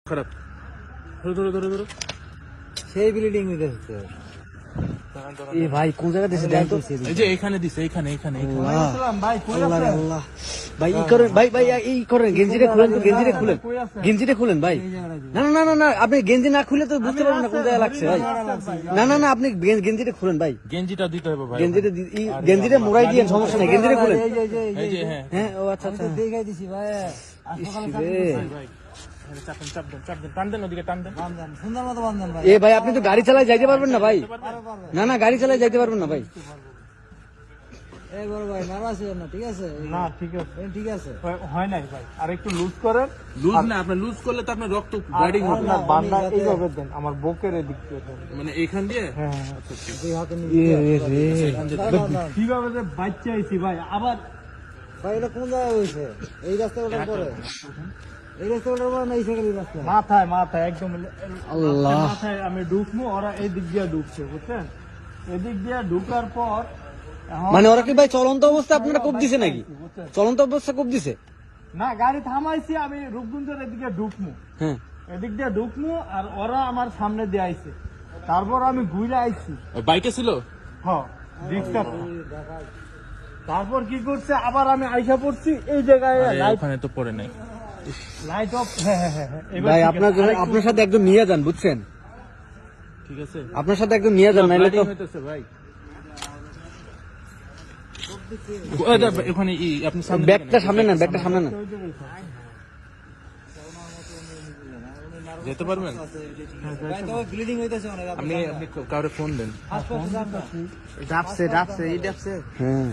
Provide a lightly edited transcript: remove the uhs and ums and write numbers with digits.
খারাপ ধরো ধরো ধরো সেই বিল্ডিং দিতেছে এ ভাই কোন জায়গা দিছে দেন তো এই যে এখানে দিছে এখানে এখানে ভাই কই আছেন আল্লাহ ভাই ই করেন ভাই ভাই ই করেন গেঞ্জিটা খুলেন তো গেঞ্জিটা খুলেন ভাই না না না না আপনি গেঞ্জি না খুলে তো বুঝতে পারবেন না কোন জায়গা লাগছে ভাই না না না আপনি গেঞ্জিটা খুলেন ভাই গেঞ্জিটা দিতে হবে ভাই গেঞ্জিটা মোড়াই দিয়েন সমস্যা নাই গেঞ্জিটা খুলেন এই যে হ্যাঁ ও আচ্ছা আচ্ছা দেখাই দিছি ভাই ভাই চাপ দেন টান দেন ওদিকে টান দেন সুন্দর মতো বান্ধেন ভাই এ ভাই আপনি তো গাড়ি চালায় যাইতে পারবেন না ভাই না না গাড়ি চালায় যাইতে পারবেন না ভাই এই বড় ভাই নারাজ হবেন না ঠিক আছে না ঠিক আছে ঠিক আছে হয় নাই ভাই আর একটু লুজ করেন লুজ না আপনি লুজ করলে তো আপনার রক্ত ব্লিডিং হবে আপনার বান্ডা এইভাবে দেন আমার বুকের এদিক দিয়ে দেন মানে এইখান দিয়ে হ্যাঁ দুই হাতে কিভাবে যে বাচ্চা আইছি ভাই আবার ভাই এটা কোন জায়গায় হইছে এই রাস্তায় ওঠার পরে এই রাস্তায় ওঠার পরে না এই সাইকেল রাস্তা মাথায় একদম আল্লাহ মাথায় আমি ঢুকবো ওরা এই দিক দিয়ে ঢুকছে বুঝছেন এদিক দিয়ে ঢুকার পর এখন মানে ওরা কি ভাই চলন্ত অবস্থা আপনারা কোপ দিছে নাকি চলন্ত অবস্থা কোপ দিছে না গাড়ি থামাইছি আমি রূপগঞ্জের এদিকে ঢুকবো হ্যাঁ এদিক দিয়ে ঢুকবো আর ওরা আমার সামনে দিয়ে আইছে তারপর আমি ঘুরে আইছি বাইকে ছিল হ্যাঁ রিক্সা তারপর কি করছে আবার আমি আইসা পড়ছি এই জায়গায় লাইট ওখানে তো পড়ে নাই লাইট অফ হ্যাঁ ভাই আপনার সাথে একদম নিয়ে যান বুঝছেন ঠিক আছে আপনার সাথে একদম নিয়ে যান নাইলে তো হইতেছে ভাই ওখানে আপনি সামনে ব্যাগটা সামনে না ব্যাগটা সামনে না যেতে পারবেন ভাই তো ব্লিডিং হইতাছে অনেক আপনি কাউরে ফোন দেন হাসপাতালে ডাবছে এই ডাবছে হ্যাঁ